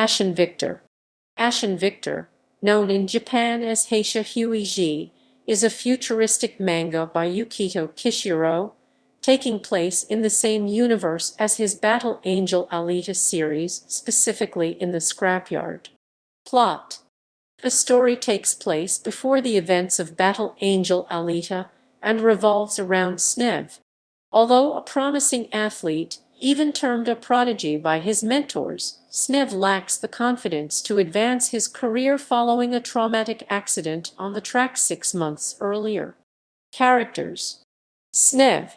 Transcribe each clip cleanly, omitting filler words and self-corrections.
Ashen Victor. Ashen Victor, known in Japan as Haisha Huiji, is a futuristic manga by Yukito Kishiro, taking place in the same universe as his Battle Angel Alita series, specifically in the Scrapyard. Plot: the story takes place before the events of Battle Angel Alita and revolves around Snev. Although a promising athlete, even termed a prodigy by his mentors, Snev lacks the confidence to advance his career following a traumatic accident on the track 6 months earlier. Characters: Snev,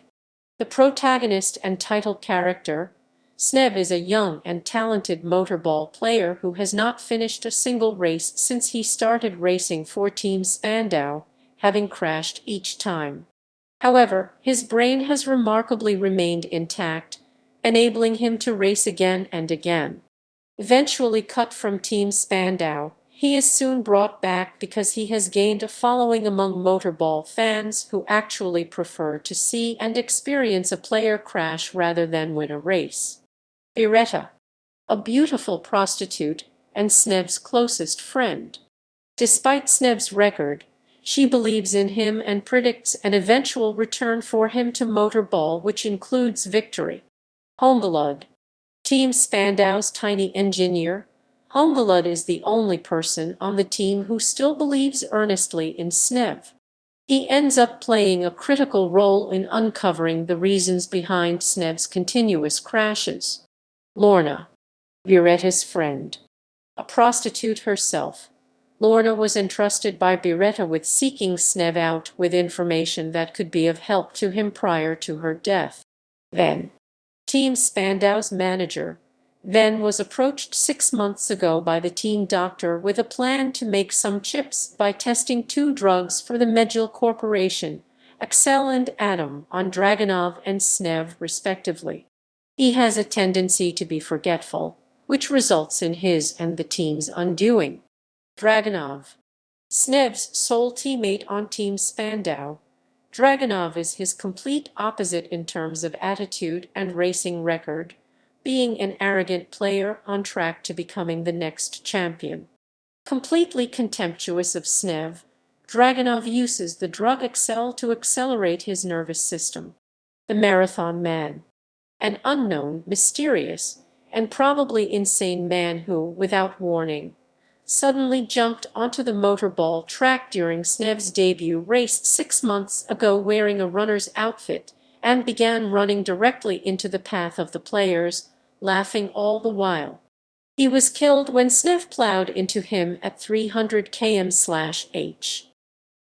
the protagonist and title character. Snev is a young and talented motorball player who has not finished a single race since he started racing for Team Spandau, having crashed each time. However, his brain has remarkably remained intact, enabling him to race again and again. Eventually cut from Team Spandau, he is soon brought back because he has gained a following among motorball fans who actually prefer to see and experience a player crash rather than win a race. Biretta, a beautiful prostitute and Snev's closest friend. Despite Snev's record, she believes in him and predicts an eventual return for him to motorball, which includes victory. Homeblood, Team Spandau's tiny engineer. Homeblood is the only person on the team who still believes earnestly in Snev. He ends up playing a critical role in uncovering the reasons behind Snev's continuous crashes. Lorna, Biretta's friend. A prostitute herself, Lorna was entrusted by Biretta with seeking Snev out with information that could be of help to him prior to her death. Then, Team Spandau's manager, Ven, was approached 6 months ago by the team doctor with a plan to make some chips by testing 2 drugs for the Medjil Corporation, Axel and Adam, on Dragunov and Snev respectively. He has a tendency to be forgetful, which results in his and the team's undoing. Dragunov, Snev's sole teammate on Team Spandau. Dragunov is his complete opposite in terms of attitude and racing record, being an arrogant player on track to becoming the next champion. Completely contemptuous of Snev, Dragunov uses the drug Excel to accelerate his nervous system. The Marathon Man, an unknown, mysterious, and probably insane man who, without warning, suddenly jumped onto the motorball track during Snev's debut race 6 months ago wearing a runner's outfit and began running directly into the path of the players, laughing all the while. He was killed when Snev plowed into him at 300 km/h.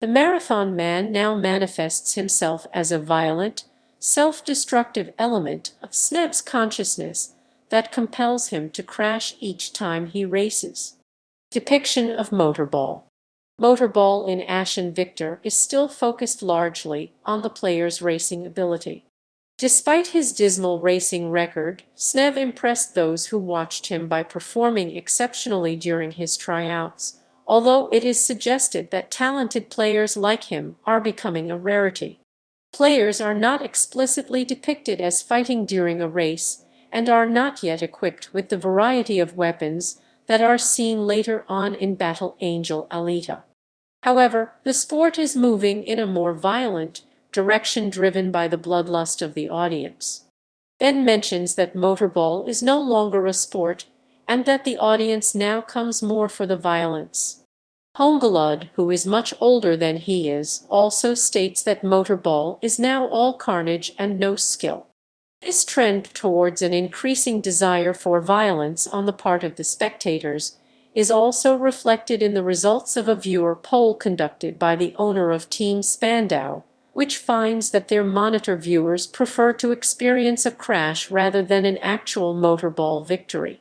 The Marathon Man now manifests himself as a violent, self-destructive element of Snev's consciousness that compels him to crash each time he races. Depiction of motorball. Motorball in Ashen Victor is still focused largely on the player's racing ability. Despite his dismal racing record, Snev impressed those who watched him by performing exceptionally during his tryouts, although it is suggested that talented players like him are becoming a rarity. Players are not explicitly depicted as fighting during a race and are not yet equipped with the variety of weapons that are seen later on in Battle Angel Alita. However, the sport is moving in a more violent direction driven by the bloodlust of the audience. Ben mentions that motorball is no longer a sport and that the audience now comes more for the violence. Homeblood, who is much older than he is, also states that motorball is now all carnage and no skill. This trend towards an increasing desire for violence on the part of the spectators is also reflected in the results of a viewer poll conducted by the owner of Team Spandau, which finds that their monitor viewers prefer to experience a crash rather than an actual motorball victory.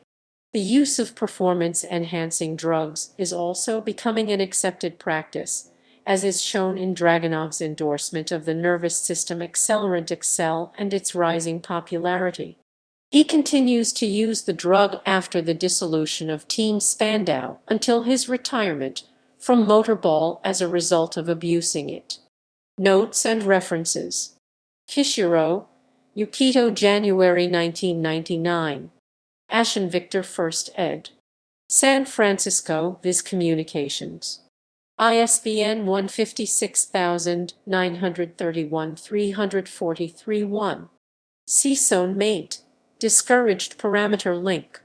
The use of performance-enhancing drugs is also becoming an accepted practice, as is shown in Dragunov's endorsement of the nervous system accelerant Excel and its rising popularity. He continues to use the drug after the dissolution of Team Spandau until his retirement from motorball as a result of abusing it. Notes and references. Kishiro, Yukito, January 1999. Ashen Victor, 1st ed. San Francisco, Viz Communications. ISBN 156931 343-1. CSON mate. Discouraged parameter link.